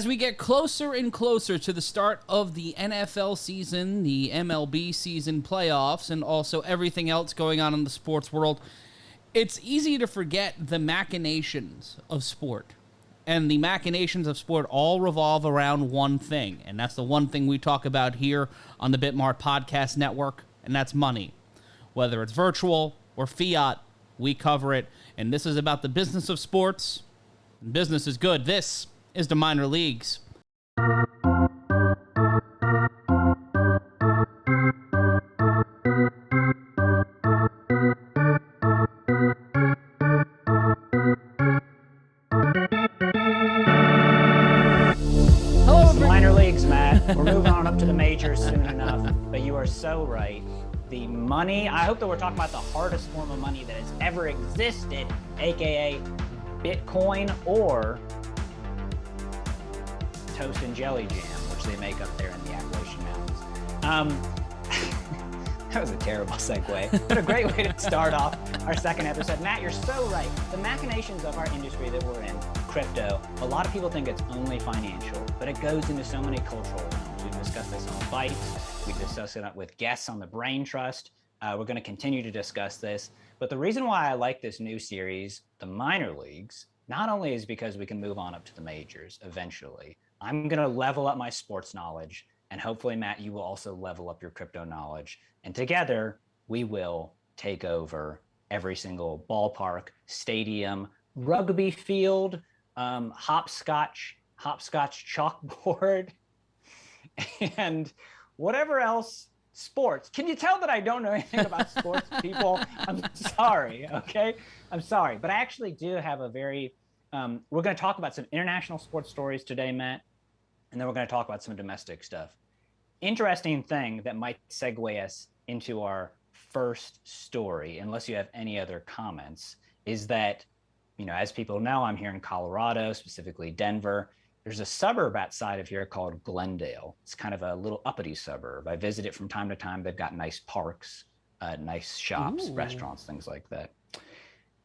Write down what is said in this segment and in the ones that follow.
as we get closer and closer to the start of the NFL season, the MLB season playoffs, and also everything else going on in the sports world, it's easy to forget the machinations of sport. And the machinations of sport all revolve around one thing, and that's the one thing we talk about here on the BitMart Podcast Network, and that's money. Whether it's virtual or fiat, we cover it, and this is about the business of sports. Business is good. This is the minor leagues. Minor leagues, Matt. We're moving on up to the majors soon enough, but you are so right. The money, I hope that we're talking about the hardest form of money that has ever existed, aka Bitcoin or toast and jelly jam, which they make up there in the Appalachian Mountains. That was a terrible segue, but a great way to start off our second episode. Matt, you're so right. The machinations of our industry that we're in, crypto, a lot of people think it's only financial, but it goes into so many cultural realms. We've discussed this on Bytes. We've discussed it with guests on the Brain Trust. We're going to continue to discuss this. But the reason why I like this new series, the minor leagues, not only is because we can move on up to the majors eventually. I'm going to level up my sports knowledge. And hopefully, Matt, you will also level up your crypto knowledge. And together, we will take over every single ballpark, stadium, rugby field, hopscotch chalkboard, and whatever else sports. Can you tell that I don't know anything about sports, people? I'm sorry, okay? I'm sorry. But I actually do have a very, we're going to talk about some international sports stories today, Matt, and then we're going to talk about some domestic stuff. Interesting thing that might segue us into our first story, unless you have any other comments, is that, you know, as people know, I'm here in Colorado, specifically Denver. There's a suburb outside of here called Glendale. It's kind of a little uppity suburb. I visit it from time to time. They've got nice parks, nice shops, restaurants, things like that.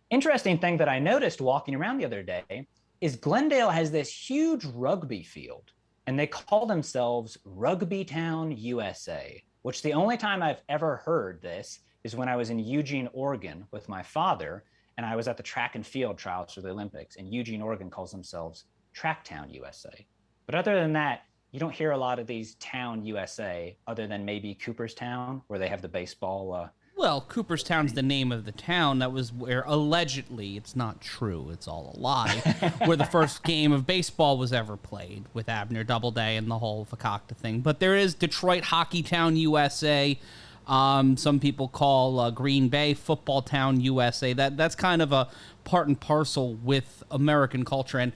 Interesting thing that I noticed walking around the other day is Glendale has this huge rugby field. And they call themselves Rugby Town, USA, which the only time I've ever heard this is when I was in Eugene, Oregon with my father, and I was at the track and field trials for the Olympics, and Eugene, Oregon calls themselves Tracktown, USA. But other than that, you don't hear a lot of these town USA, other than maybe Cooperstown, where they have the baseball. Well, Cooperstown's the name of the town. That was where, allegedly, it's not true, it's all a lie, where the first game of baseball was ever played, with Abner Doubleday and the whole Fakakta thing. But there is Detroit Hockey Town, USA. Some people call Green Bay Football Town, USA. That's kind of a part and parcel with American culture. And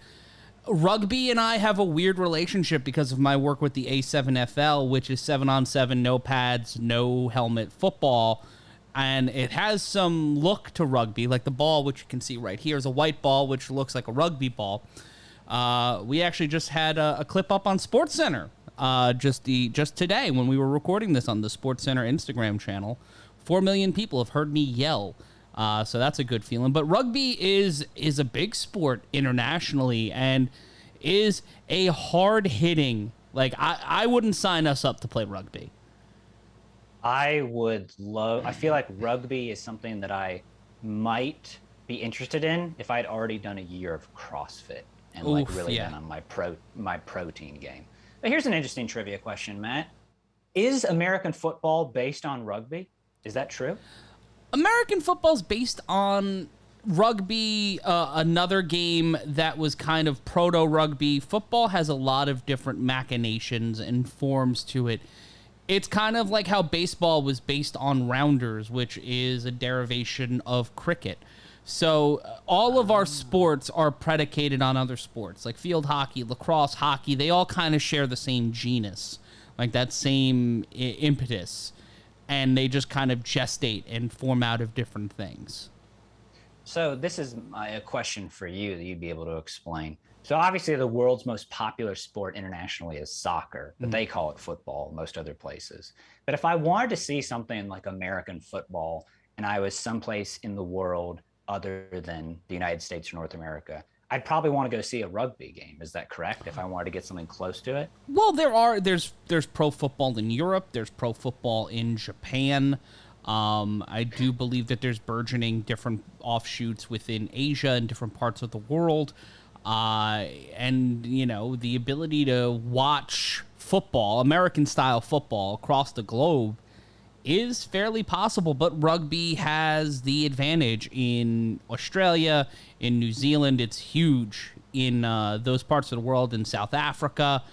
rugby and I have a weird relationship because of my work with the A7FL, which is 7-on-7, no pads, no helmet football. And it has some look to rugby, like the ball, which you can see right here, is a white ball, which looks like a rugby ball. We actually just had a clip up on SportsCenter just today when we were recording this on the SportsCenter Instagram channel. 4 million people have heard me yell, so that's a good feeling. But rugby is a big sport internationally and is a hard-hitting, like, I wouldn't sign us up to play rugby. I feel like rugby is something that I might be interested in if I'd already done a year of CrossFit and been on my protein game. But here's an interesting trivia question, Matt. Is American football based on rugby? Is that true? American football's based on rugby, another game that was kind of proto-rugby. Football has a lot of different machinations and forms to it. It's kind of like how baseball was based on rounders, which is a derivation of cricket. So all of our sports are predicated on other sports, like field hockey, lacrosse, hockey. They all kind of share the same genus, like that same impetus, and they just kind of gestate and form out of different things. So this is a question for you that you'd be able to explain. So obviously the world's most popular sport internationally is soccer, but they call it football most other places. But if I wanted to see something like American football and I was someplace in the world other than the United States or North America, I'd probably want to go see a rugby game. Is that correct? If I wanted to get something close to it? Well, there's pro football in Europe. There's pro football in Japan. I do believe that there's burgeoning different offshoots within Asia and different parts of the world. And, you know, the ability to watch football, American style football across the globe is fairly possible, but rugby has the advantage in Australia, in New Zealand. It's huge in those parts of the world, in South Africa,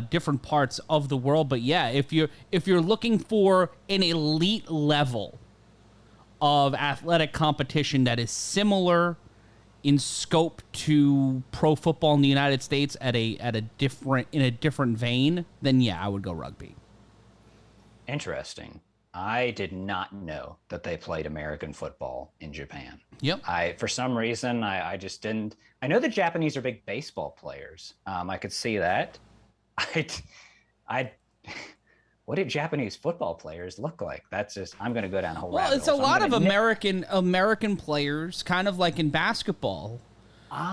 different parts of the world. But yeah, if you're looking for an elite level of athletic competition that is similar in scope to pro football in the United States in a different vein, then yeah, I would go rugby. Interesting. I did not know that they played American football in Japan. Yep. For some reason, I just didn't. I know the Japanese are big baseball players. I could see that. I what did Japanese football players look like? That's just, I'm going to go down a whole rabbit hole. Well, it's a lot of American players, kind of like in basketball,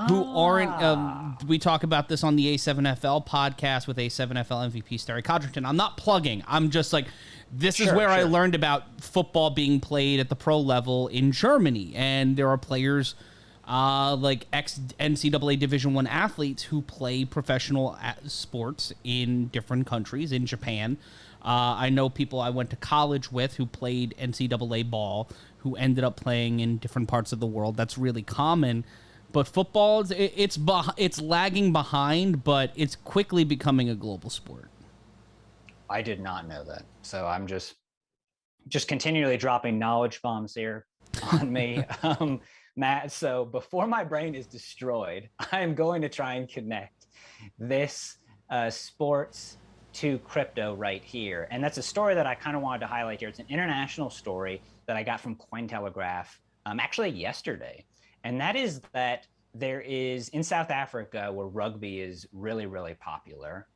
who aren't. We talk about this on the A7FL podcast with A7FL MVP Starry Codrington. I'm not plugging. I'm just like, this is where I learned about football being played at the pro level in Germany, and there are players like ex-NCAA Division I athletes who play professional sports in different countries. In Japan, I know people I went to college with who played NCAA ball, who ended up playing in different parts of the world. That's really common. But football, it's lagging behind, but it's quickly becoming a global sport. I did not know that. So I'm just continually dropping knowledge bombs here on me. Matt, so before my brain is destroyed, I'm going to try and connect this sports to crypto right here. And that's a story that I kind of wanted to highlight here. It's an international story that I got from Cointelegraph actually yesterday. And that is that there is, in South Africa, where rugby is really, really popular,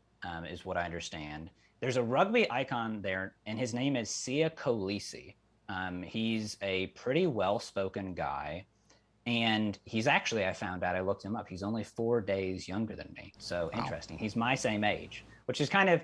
is what I understand. There's a rugby icon there, and his name is Siya Kolisi. He's a pretty well-spoken guy. And he's actually, I found out, I looked him up, he's only 4 days younger than me. So interesting. He's my same age, which is kind of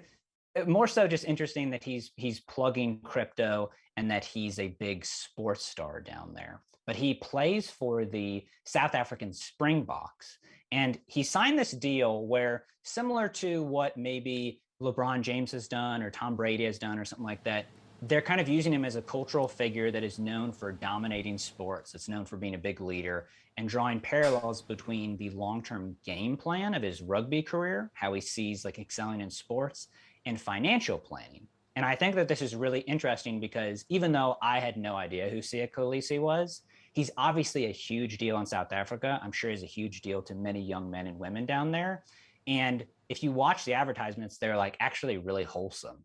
more so just interesting that he's plugging crypto and that he's a big sports star down there. But he plays for the South African Springboks. And he signed this deal where, similar to what maybe LeBron James has done or Tom Brady has done or something like that, they're kind of using him as a cultural figure that is known for dominating sports. It's known for being a big leader, and drawing parallels between the long-term game plan of his rugby career, how he sees like excelling in sports, and financial planning. And I think that this is really interesting because even though I had no idea who Siya Kolisi was, he's obviously a huge deal in South Africa. I'm sure he's a huge deal to many young men and women down there. And if you watch the advertisements, they're like actually really wholesome.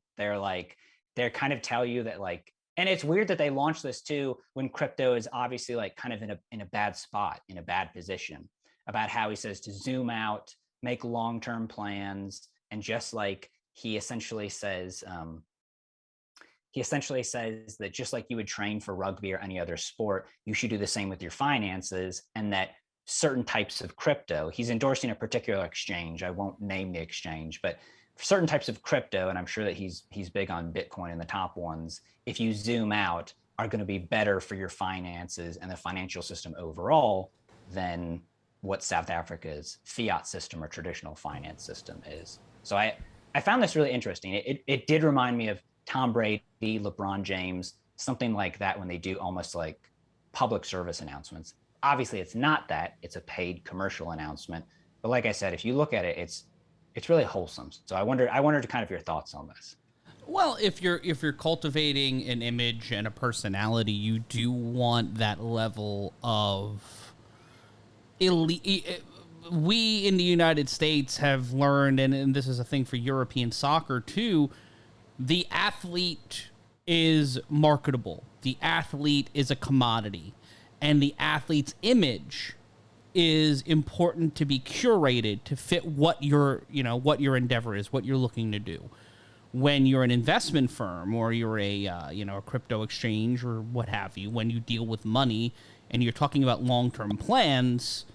They're kind of tell you that like, and it's weird that they launched this too when crypto is obviously like kind of in a bad spot, in a bad position, about how he says to zoom out, make long-term plans, and just like he essentially says that just like you would train for rugby or any other sport, you should do the same with your finances, and that certain types of crypto, he's endorsing a particular exchange. I won't name the exchange, but for certain types of crypto, and I'm sure that he's big on Bitcoin and the top ones, if you zoom out, are going to be better for your finances and the financial system overall than what South Africa's fiat system or traditional finance system is. So I found this really interesting. It did remind me of Tom Brady, LeBron James, something like that, when they do almost like public service announcements. Obviously, it's not that. It's a paid commercial announcement. But like I said, if you look at it, it's really wholesome. So I wondered kind of your thoughts on this. Well, if you're cultivating an image and a personality, you do want that level of elite. We in the United States have learned, and this is a thing for European soccer too, the athlete is marketable. The athlete is a commodity. And the athlete's image is important to be curated to fit what your endeavor is, what you're looking to do. When you're an investment firm or you're a crypto exchange or what have you, when you deal with money and you're talking about long-term plans,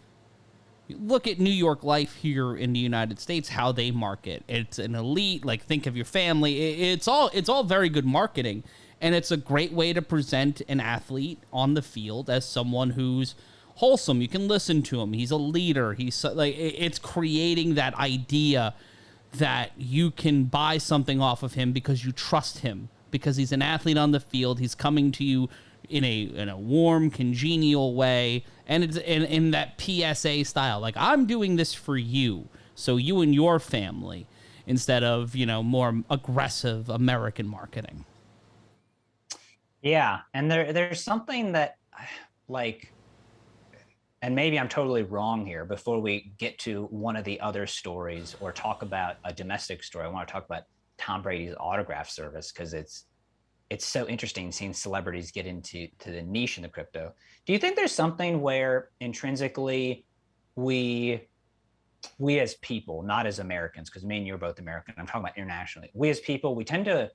Look at New York life here in the United States, how they market. It's an elite, like think of your family. It's all very good marketing, and it's a great way to present an athlete on the field as someone who's wholesome. You can listen to him. He's a leader. He's like, it's creating that idea that you can buy something off of him because you trust him, because he's an athlete on the field. He's coming to you in a warm, congenial way, and it's in that PSA style. Like, I'm doing this for you, so you and your family, instead of, more aggressive American marketing. Yeah, and there's something that, like, and maybe I'm totally wrong here, before we get to one of the other stories or talk about a domestic story, I want to talk about Tom Brady's autograph service, because it's so interesting seeing celebrities get into the niche in the crypto. Do you think there's something where intrinsically we as people, not as Americans, because me and you're both American, I'm talking about internationally, we as people, we tend to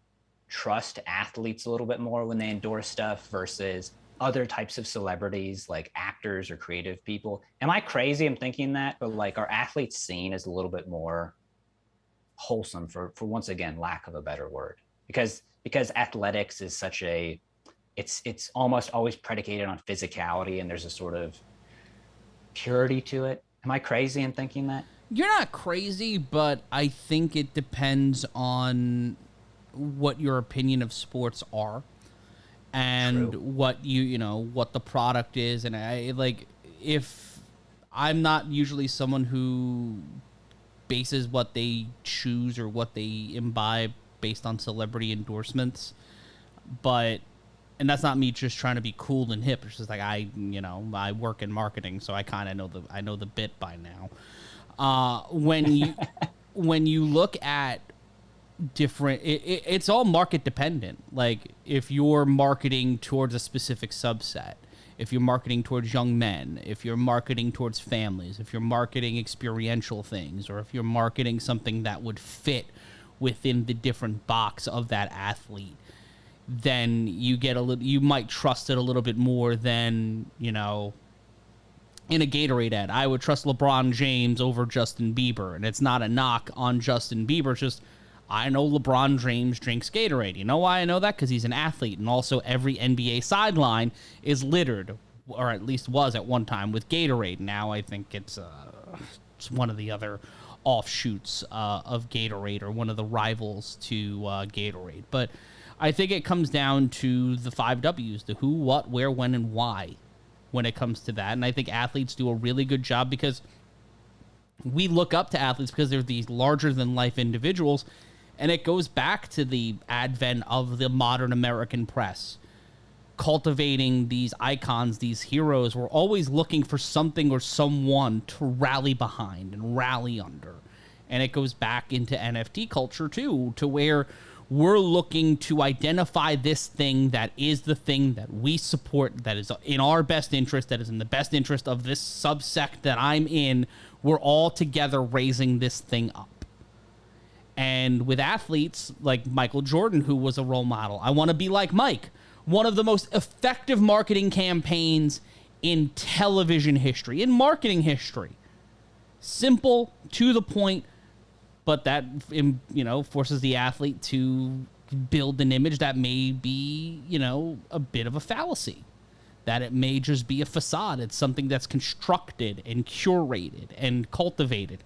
trust athletes a little bit more when they endorse stuff versus other types of celebrities like actors or creative people? Am I crazy? I'm thinking that, but like, are athletes seen as a little bit more wholesome, for once again, lack of a better word? Because athletics is such it's almost always predicated on physicality, and there's a sort of purity to it. Am I crazy in thinking that? You're not crazy, but I think it depends on what your opinion of sports are, and what what the product is. And if I'm not usually someone who bases what they choose or what they imbibe based on celebrity endorsements, and that's not me just trying to be cool and hip. It's just like I work in marketing, so I kind of know the bit by now. When you look at different, it's all market dependent. Like, if you're marketing towards a specific subset, if you're marketing towards young men, if you're marketing towards families, if you're marketing experiential things, or if you're marketing something that would fit within the different box of that athlete, then you might trust it a little bit more than, in a Gatorade ad. I would trust LeBron James over Justin Bieber, and it's not a knock on Justin Bieber. It's just, I know LeBron James drinks Gatorade. You know why I know that? Because he's an athlete, and also every NBA sideline is littered, or at least was at one time, with Gatorade. Now I think it's one of the other offshoots of Gatorade, or one of the rivals to Gatorade. But I think it comes down to the 5 W's, the who, what, where, when, and why when it comes to that. And I think athletes do a really good job, because we look up to athletes because they're these larger-than-life individuals, and it goes back to the advent of the modern American press. Cultivating these icons, these heroes, we're always looking for something or someone to rally behind and rally under. And it goes back into NFT culture, too, to where we're looking to identify this thing that is the thing that we support, that is in our best interest, that is in the best interest of this subsect that I'm in. We're all together raising this thing up. And with athletes like Michael Jordan, who was a role model, I want to be like Mike. One of the most effective marketing campaigns in television history, in marketing history. Simple, to the point, but that, forces the athlete to build an image that may be, a bit of a fallacy. That it may just be a facade. It's something that's constructed and curated and cultivated,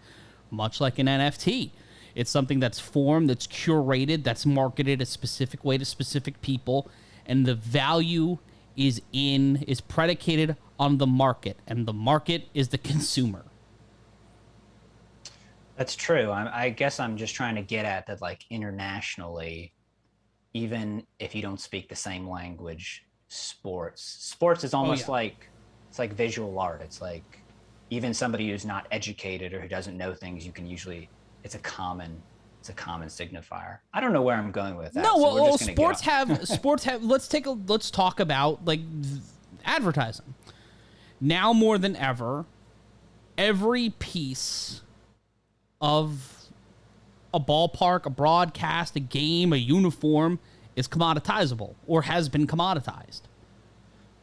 much like an NFT. It's something that's formed, that's curated, that's marketed a specific way to specific people, and the value is predicated on the market, and the market is the consumer. That's true. I guess I'm just trying to get at that, like, internationally, even if you don't speak the same language, sports is almost like, it's like visual art. It's like, even somebody who's not educated or who doesn't know things, you can usually, it's a common signifier. I don't know where I'm going with that. No, well, sports have. Let's talk about, like, advertising. Now more than ever, every piece of a ballpark, a broadcast, a game, a uniform is commoditizable, or has been commoditized.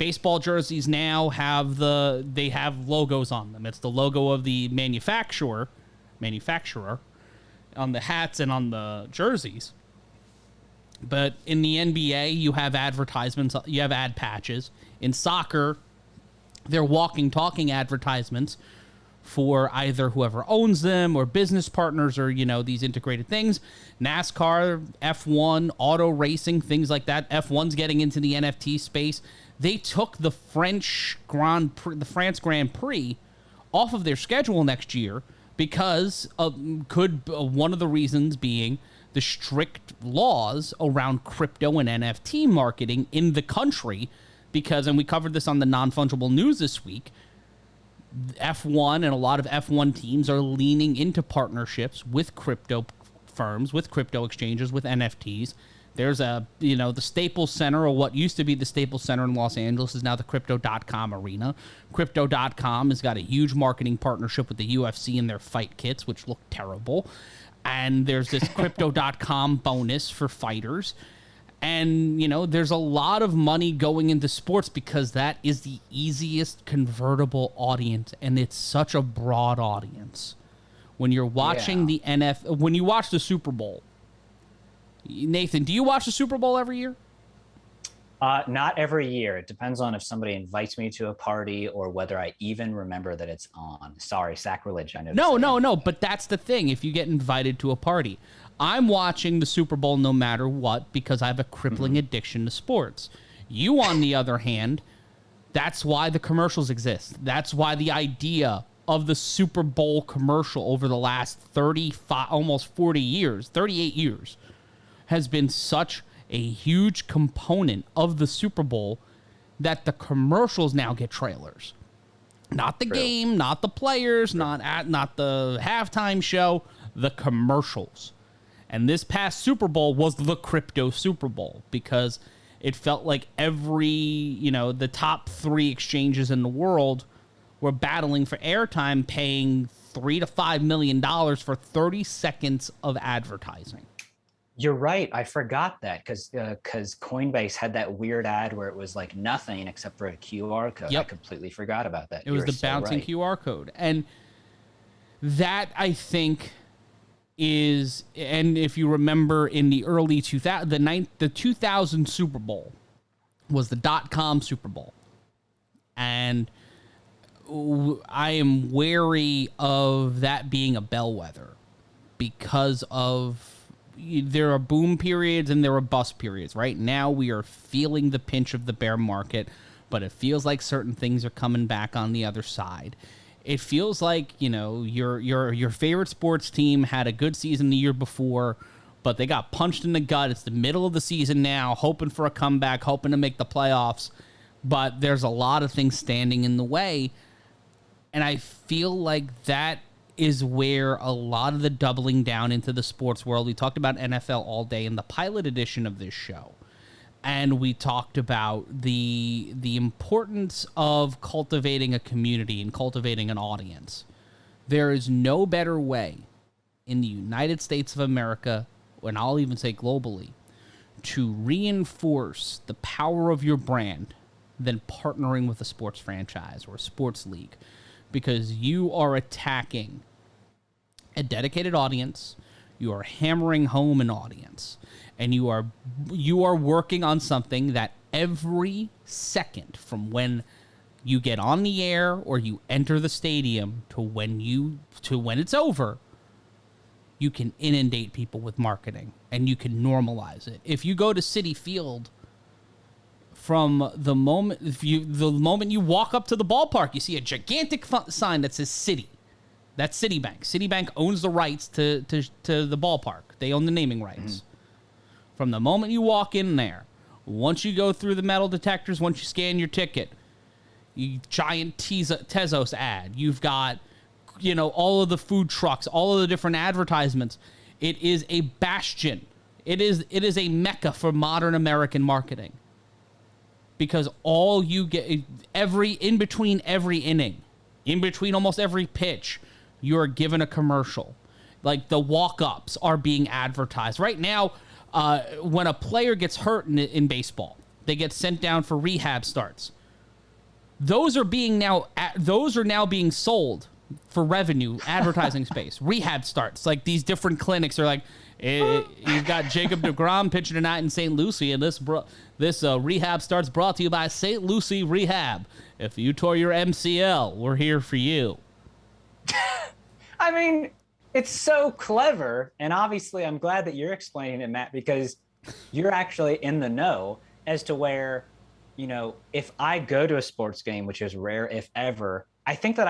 baseball jerseys now have logos on them. It's the logo of the manufacturer on the hats and on the jerseys. But in the NBA, you have advertisements, you have ad patches. In soccer, they're walking, talking advertisements for either whoever owns them or business partners or, these integrated things. NASCAR, F1, auto racing, things like that. F1's getting into the NFT space. They took the France Grand Prix off of their schedule next year because one of the reasons being the strict laws around crypto and NFT marketing in the country. Because, and we covered this on the non-fungible news this week, F1 and a lot of F1 teams are leaning into partnerships with crypto firms, with crypto exchanges, with NFTs. There's the Staples Center, or what used to be the Staples Center in Los Angeles, is now the Crypto.com arena. Crypto.com has got a huge marketing partnership with the UFC and their fight kits, which look terrible. And there's this Crypto.com bonus for fighters. And, there's a lot of money going into sports because that is the easiest convertible audience. And it's such a broad audience. When you're watching when you watch the Super Bowl, Nathan, do you watch the Super Bowl every year? Not every year. It depends on if somebody invites me to a party or whether I even remember that it's on. Sorry, sacrilege. I know. No. But that's the thing. If you get invited to a party, I'm watching the Super Bowl no matter what because I have a crippling addiction to sports. You, on the other hand, that's why the commercials exist. That's why the idea of the Super Bowl commercial over the last 35, almost 40 years, 38 years, has been such a huge component of the Super Bowl that the commercials now get trailers. Not the game, not the players, not the halftime show, the commercials. And this past Super Bowl was the crypto Super Bowl because it felt like the top 3 exchanges in the world were battling for airtime, paying $3 to $5 million for 30 seconds of advertising. You're right. I forgot that because Coinbase had that weird ad where it was like nothing except for a QR code. Yep. I completely forgot about that. It was the bouncing QR code. And that, I think, is, and if you remember in the early 2000, the 2000 Super Bowl was the .com Super Bowl. And I am wary of that being a bellwether because of there are boom periods and there are bust periods. Right now we are feeling the pinch of the bear market, but it feels like certain things are coming back on the other side. It feels like, your favorite sports team had a good season the year before, but they got punched in the gut. It's the middle of the season now, hoping for a comeback, hoping to make the playoffs, but there's a lot of things standing in the way. And I feel like that is where a lot of the doubling down into the sports world. We talked about NFL all day in the pilot edition of this show. And we talked about the importance of cultivating a community and cultivating an audience. There is no better way in the United States of America, and I'll even say globally, to reinforce the power of your brand than partnering with a sports franchise or a sports league. Because you are attacking a dedicated audience, you are hammering home an audience, and you are working on something that every second from when you get on the air or you enter the stadium to when it's over, you can inundate people with marketing and you can normalize it. If you go to Citi Field, from the moment you walk up to the ballpark, you see a gigantic sign that says Citi. That's Citibank. Citibank owns the rights to the ballpark. They own the naming rights. Mm-hmm. From the moment you walk in there, once you go through the metal detectors, once you scan your ticket, giant Tezos ad. You've got, all of the food trucks, all of the different advertisements. It is a bastion. It is a mecca for modern American marketing. Because all you get, in between every inning, in between almost every pitch, you're given a commercial. Like the walk-ups are being advertised. Right now, when a player gets hurt in baseball, they get sent down for rehab starts. those are now being sold for revenue, advertising space. Rehab starts, like these different clinics are like, you've got Jacob deGrom pitching tonight in St. Lucie, and this rehab starts brought to you by St. Lucie Rehab. If you tore your MCL, we're here for you. I mean, it's so clever, and obviously I'm glad that you're explaining it, Matt, because you're actually in the know as to where, you know, if I go to a sports game, which is rare if ever, I think that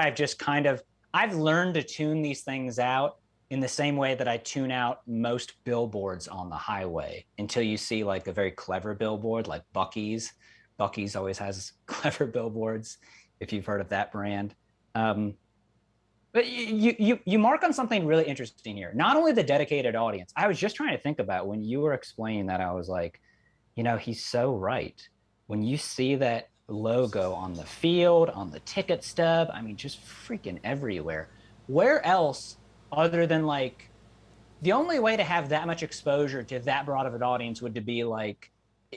I've learned to tune these things out in the same way that I tune out most billboards on the highway until you see like a very clever billboard like Buc-ee's. Buc-ee's always has clever billboards, if you've heard of that brand. But you mark on something really interesting here. Not only the dedicated audience. I was just trying to think about when you were explaining that, I was like, you know, he's so right. When you see that logo on the field, on the ticket stub, I mean, just freaking everywhere. Where else other than like, the only way to have that much exposure to that broad of an audience would to be like,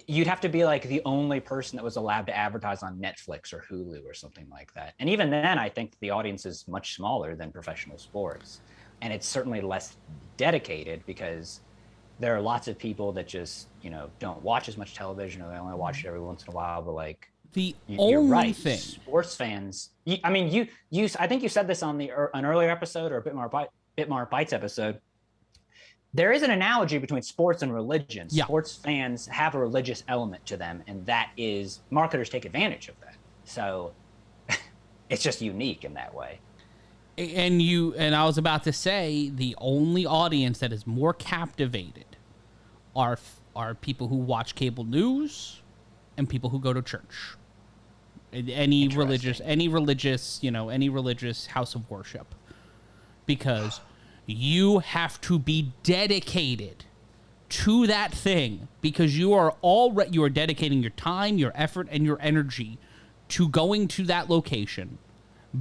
you'd have to be like the only person that was allowed to advertise on Netflix or Hulu or something like that. And even then, I think the audience is much smaller than professional sports. And it's certainly less dedicated because there are lots of people that just, you know, don't watch as much television, or they only watch it every once in a while. But like, you're right. Sports fans. I think you said this on an earlier episode or a BitMart Bytes episode. There is an analogy between sports and religion. Yeah. Sports fans have a religious element to them, and that is, marketers take advantage of that. So it's just unique in that way. And I was about to say, the only audience that is more captivated are people who watch cable news and people who go to church. Any religious, you know, any religious house of worship. Because you have to be dedicated to that thing, because you are dedicating your time, your effort, and your energy to going to that location,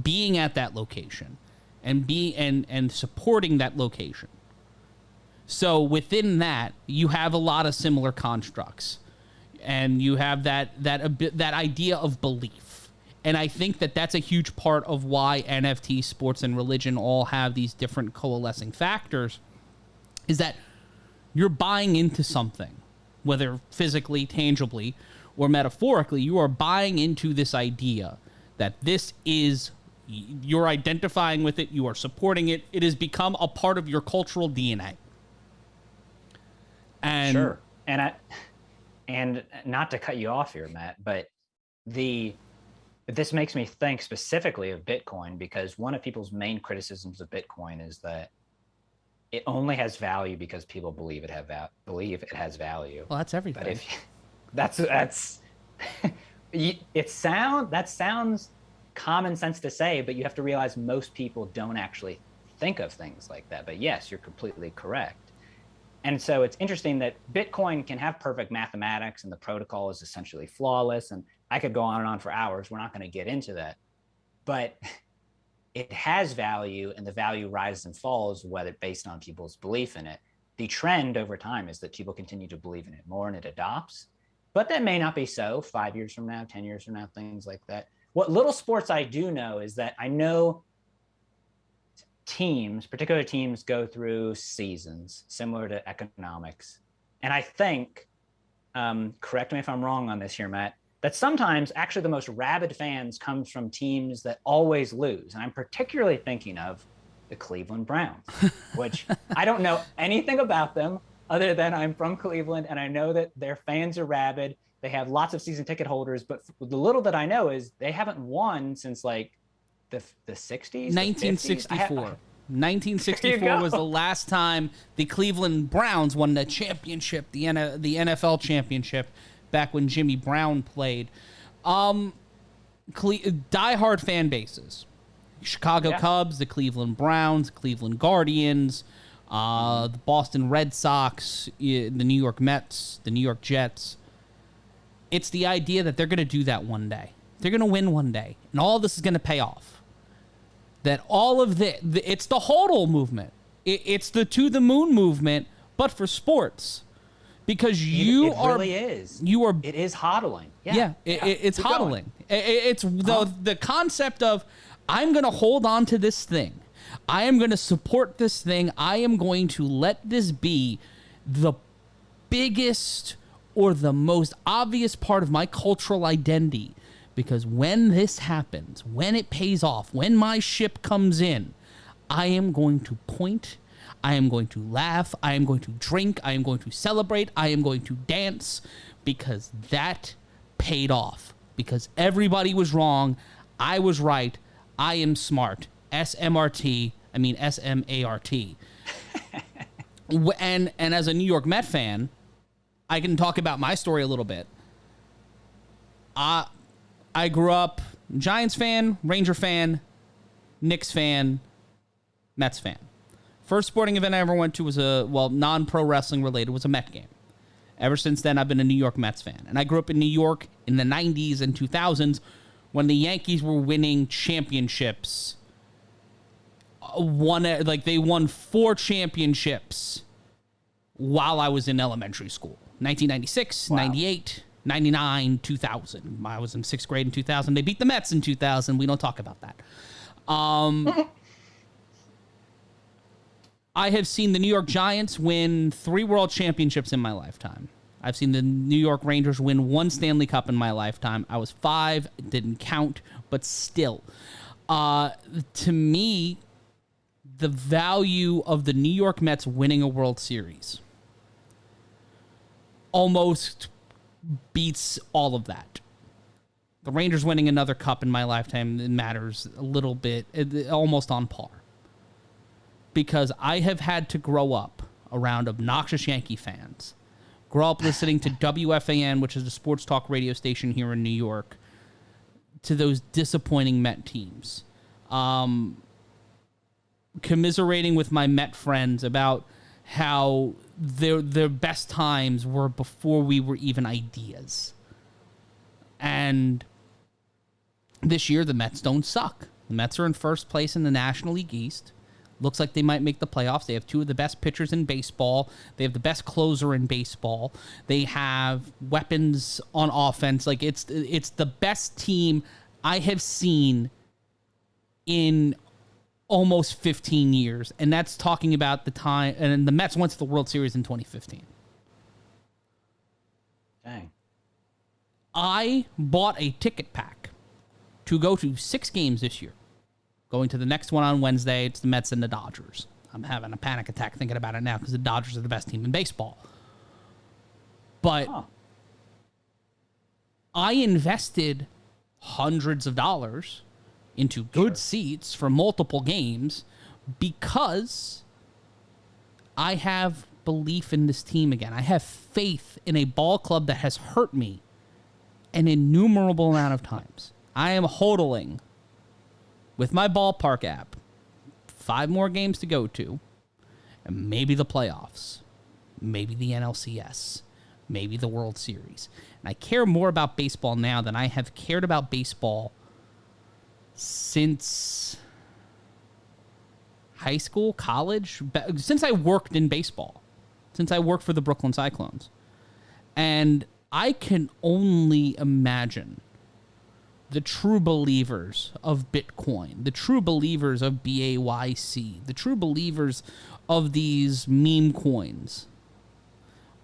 being at that location, and supporting that location. So within that, you have a lot of similar constructs, and you have that idea of belief. And I think that that's a huge part of why NFT, sports, and religion all have these different coalescing factors, is that you're buying into something, whether physically, tangibly, or metaphorically. You are buying into this idea that you're identifying with it, you are supporting it, it has become a part of your cultural DNA. And sure. And not to cut you off here, Matt, but this makes me think specifically of Bitcoin, because one of people's main criticisms of Bitcoin is that it only has value because people believe it has value. Well, that's everything. But that sounds common sense to say, but you have to realize most people don't actually think of things like that. But yes, you're completely correct. And so it's interesting that Bitcoin can have perfect mathematics and the protocol is essentially flawless. And I could go on and on for hours. We're not going to get into that. But it has value, and the value rises and falls whether based on people's belief in it. The trend over time is that people continue to believe in it more and it adopts. But that may not be so 5 years from now, 10 years from now, things like that. What little sports I do know is that I know particular teams go through seasons similar to economics. And I think, correct me if I'm wrong on this here, Matt, that sometimes actually the most rabid fans comes from teams that always lose. And I'm particularly thinking of the Cleveland Browns, which I don't know anything about them other than I'm from Cleveland and I know that their fans are rabid. They have lots of season ticket holders, but the little that I know is they haven't won since like the 60s? 1964. 1964 was the last time the Cleveland Browns won the championship, the NFL championship, back when Jimmy Brown played. Diehard fan bases. Chicago Cubs, the Cleveland Browns, Cleveland Guardians, the Boston Red Sox, the New York Mets, the New York Jets. It's the idea that they're going to do that one day. They're going to win one day, and all this is going to pay off. That all of it's the HODL movement. It's the to the moon movement, but for sports. Because it really is. It is hodling. Yeah, it's hodling. It's the concept of I'm going to hold on to this thing. I am going to support this thing. I am going to let this be the biggest or the most obvious part of my cultural identity. Because when this happens, when it pays off, when my ship comes in, I am going to point, I am going to laugh, I am going to drink, I am going to celebrate, I am going to dance, because that paid off. Because everybody was wrong, I was right, I am smart. SMRT, I mean SMART. And as a New York Met fan, I can talk about my story a little bit. I grew up Giants fan, Ranger fan, Knicks fan, Mets fan. First sporting event I ever went to was non-pro wrestling related, was a Met game. Ever since then, I've been a New York Mets fan. And I grew up in New York in the 90s and 2000s when the Yankees were winning championships. They won 4 championships while I was in elementary school. 1996, wow. 98, 99, 2000. I was in 6th grade in 2000. They beat the Mets in 2000. We don't talk about that. I have seen the New York Giants win 3 world championships in my lifetime. I've seen the New York Rangers win 1 Stanley Cup in my lifetime. I was 5, it didn't count, but still. To me, the value of the New York Mets winning a World Series almost beats all of that. The Rangers winning another cup in my lifetime, it matters a little bit, almost on par. Because I have had to grow up around obnoxious Yankee fans, grow up listening to WFAN, which is a sports talk radio station here in New York, to those disappointing Met teams. Commiserating with my Met friends about how their best times were before we were even ideas. And this year, the Mets don't suck. The Mets are in first place in the National League East. Looks like they might make the playoffs. They have 2 of the best pitchers in baseball. They have the best closer in baseball. They have weapons on offense. Like it's the best team I have seen in almost 15 years. And that's talking about the time. And the Mets went to the World Series in 2015. Dang. I bought a ticket pack to go to 6 games this year. Going to the next one on Wednesday, it's the Mets and the Dodgers. I'm having a panic attack thinking about it now because the Dodgers are the best team in baseball. But I invested hundreds of dollars into good seats for multiple games because I have belief in this team again. I have faith in a ball club that has hurt me an innumerable amount of times. I am hodling with my ballpark app 5 more games to go to, and maybe the playoffs, maybe the NLCS, maybe the World Series. And I care more about baseball now than I have cared about baseball since high school, college, since I worked in baseball, since I worked for the Brooklyn Cyclones. And I can only imagine the true believers of Bitcoin, the true believers of BAYC, the true believers of these meme coins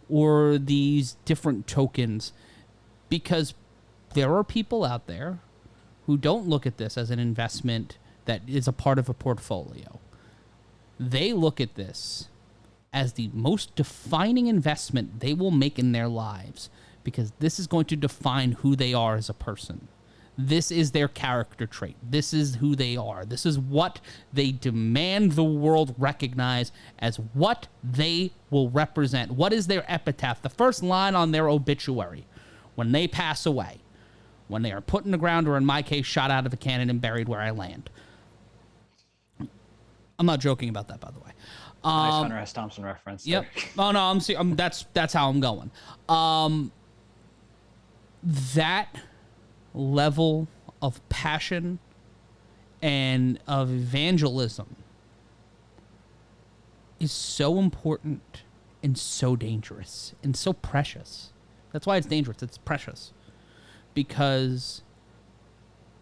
or these different tokens, because there are people out there who don't look at this as an investment that is a part of a portfolio. They look at this as the most defining investment they will make in their lives, because this is going to define who they are as a person. This is their character trait. This is who they are. This is what they demand the world recognize as what they will represent. What is their epitaph? The first line on their obituary when they pass away, when they are put in the ground, or in my case, shot out of a cannon and buried where I land. I'm not joking about that, by the way. Nice Hunter S. Thompson reference. Yep. Oh no, that's how I'm going. That level of passion and of evangelism is so important and so dangerous and so precious. That's why it's dangerous. It's precious. Because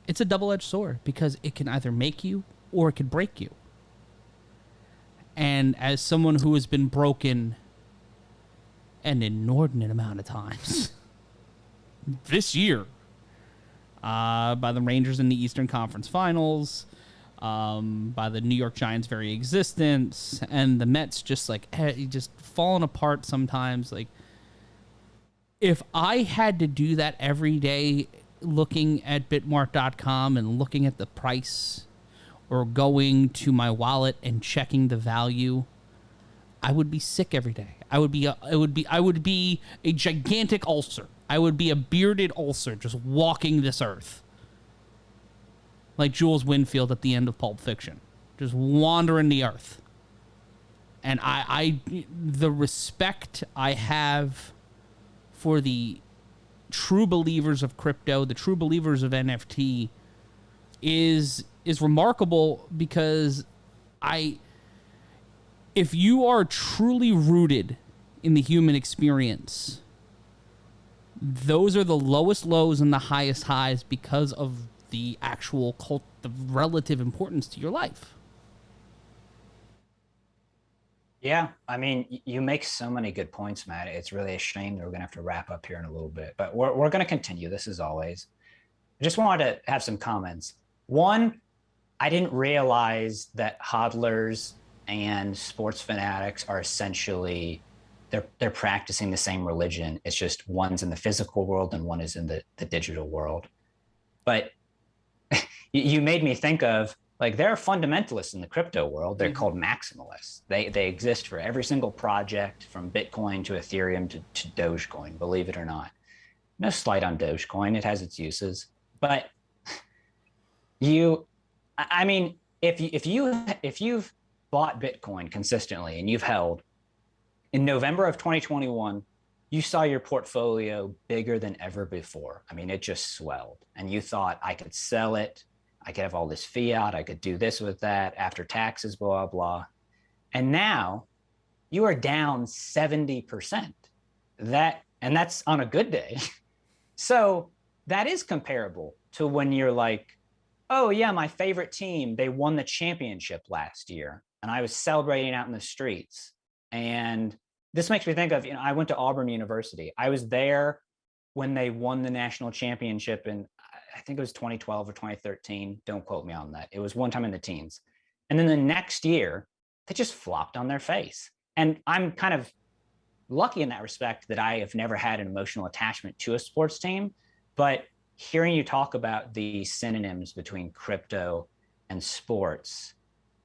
It's a double-edged sword because it can either make you or it can break you. And as someone who has been broken an inordinate amount of times this year by the Rangers in the Eastern Conference Finals, by the New York Giants' very existence, and the Mets just just falling apart sometimes. Like, if I had to do that every day, looking at bitmart.com and looking at the price, or going to my wallet and checking the value, I would be sick every day. I would be a gigantic ulcer. I would be a bearded ulcer just walking this earth. Like Jules Winfield at the end of Pulp Fiction, just wandering the earth. And the respect I have for the true believers of crypto, the true believers of NFT, is remarkable, because if you are truly rooted in the human experience, those are the lowest lows and the highest highs because of the actual the relative importance to your life. Yeah, I mean, you make so many good points, Matt. It's really a shame that we're going to have to wrap up here in a little bit, but we're going to continue this as always. I just wanted to have some comments. One, I didn't realize that hodlers and sports fanatics are essentially, they're practicing the same religion. It's just one's in the physical world and one is in the digital world. But you made me think of, like, there are fundamentalists in the crypto world. They're called maximalists. They exist for every single project, from Bitcoin to Ethereum to Dogecoin, believe it or not. No slight on Dogecoin, it has its uses. But I mean, if you've bought Bitcoin consistently and you've held, in November of 2021, you saw your portfolio bigger than ever before. I mean, it just swelled, and you thought, I could sell it, I could have all this fiat, I could do this with that after taxes, blah, blah. And now you are down 70%. And that's on a good day. So that is comparable to when you're like, oh yeah, my favorite team, they won the championship last year, and I was celebrating out in the streets. And this makes me think of, I went to Auburn University. I was there when they won the national championship in, I think it was 2012 or 2013. Don't quote me on that. It was one time in the teens. And then the next year, they just flopped on their face. And I'm kind of lucky in that respect that I have never had an emotional attachment to a sports team. But hearing you talk about the synonyms between crypto and sports,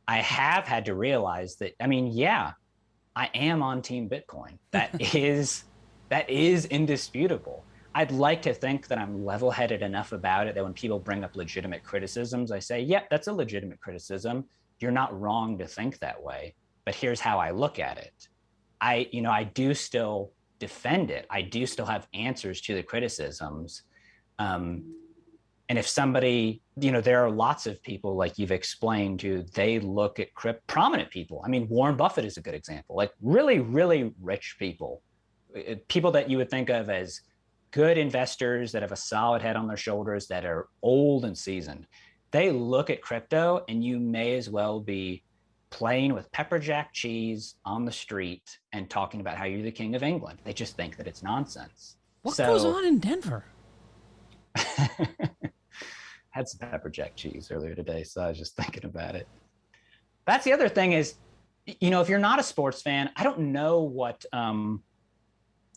I have had to realize that, I mean, yeah, I am on Team Bitcoin. That is indisputable. I'd like to think that I'm level-headed enough about it that when people bring up legitimate criticisms, I say, yeah, that's a legitimate criticism. You're not wrong to think that way, but here's how I look at it. I do still defend it. I do still have answers to the criticisms. And if somebody, there are lots of people, like you've explained, they look at prominent people. I mean, Warren Buffett is a good example, like really, really rich people that you would think of as good investors that have a solid head on their shoulders, that are old and seasoned. They look at crypto and you may as well be playing with pepper jack cheese on the street and talking about how you're the king of England. They just think that it's nonsense. What goes on in Denver? Had some pepper jack cheese earlier today, so I was just thinking about it. That's the other thing is, if you're not a sports fan, I don't know what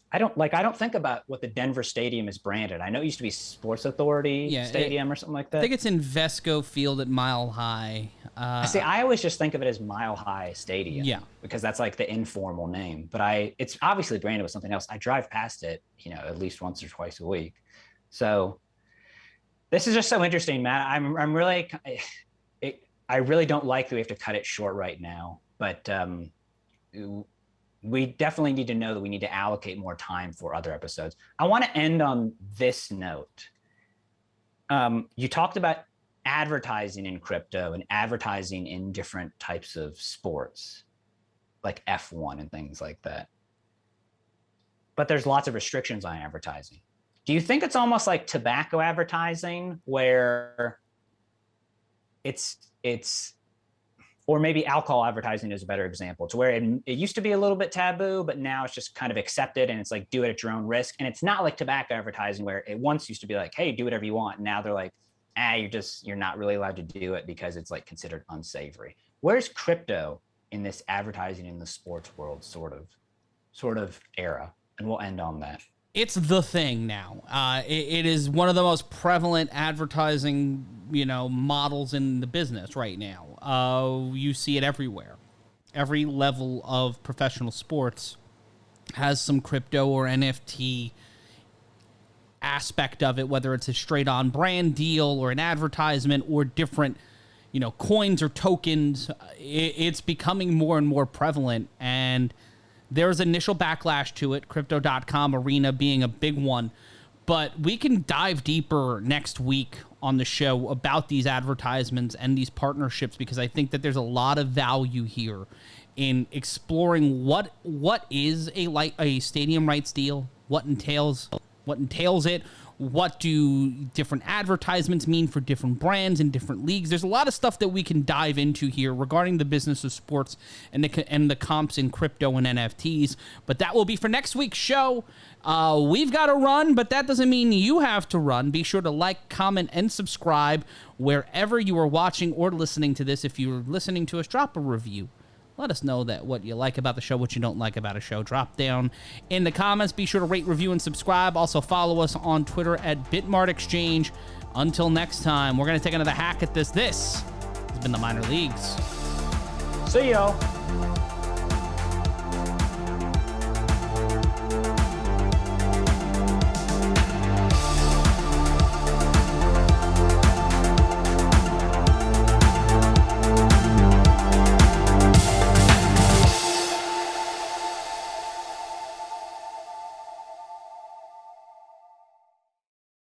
I don't think about what the Denver stadium is branded. I know it used to be Sports Authority Stadium or something like that. I think it's Invesco Field at Mile High. See, I always just think of it as Mile High Stadium. Yeah. Because that's like the informal name. But it's obviously branded with something else. I drive past it, at least once or twice a week. So this is just so interesting, Matt. I really don't like that we have to cut it short right now, but we definitely need to know that we need to allocate more time for other episodes. I want to end on this note. You talked about advertising in crypto and advertising in different types of sports, like F1 and things like that. But there's lots of restrictions on advertising. Do you think it's almost like tobacco advertising where it's or maybe alcohol advertising is a better example, to where it used to be a little bit taboo, but now it's just kind of accepted and it's like, do it at your own risk. And it's not like tobacco advertising where it once used to be like, hey, do whatever you want. And now they're like, you're not really allowed to do it because it's like considered unsavory. Where's crypto in this advertising in the sports world sort of era? And we'll end on that. It's the thing now. It is one of the most prevalent advertising, models in the business right now. You see it everywhere. Every level of professional sports has some crypto or NFT aspect of it, whether it's a straight-on brand deal or an advertisement or different, coins or tokens. It's becoming more and more prevalent, and there's initial backlash to it, Crypto.com Arena being a big one. But we can dive deeper next week on the show about these advertisements and these partnerships, because I think that there's a lot of value here in exploring what is a stadium rights deal, what entails it, what do different advertisements mean for different brands and different leagues. There's a lot of stuff that we can dive into here regarding the business of sports and the comps in crypto and NFTs, but that will be for next week's show. We've got to run, but that doesn't mean you have to run. Be sure to like, comment, and subscribe wherever you are watching or listening to this. If you're listening to us, drop a review. Let us know that what you like about the show, what you don't like about a show. Drop down in the comments. Be sure to rate, review, and subscribe. Also follow us on Twitter at BitMart Exchange. Until next time, we're going to take another hack at this. This has been the Minor Leagues. See y'all.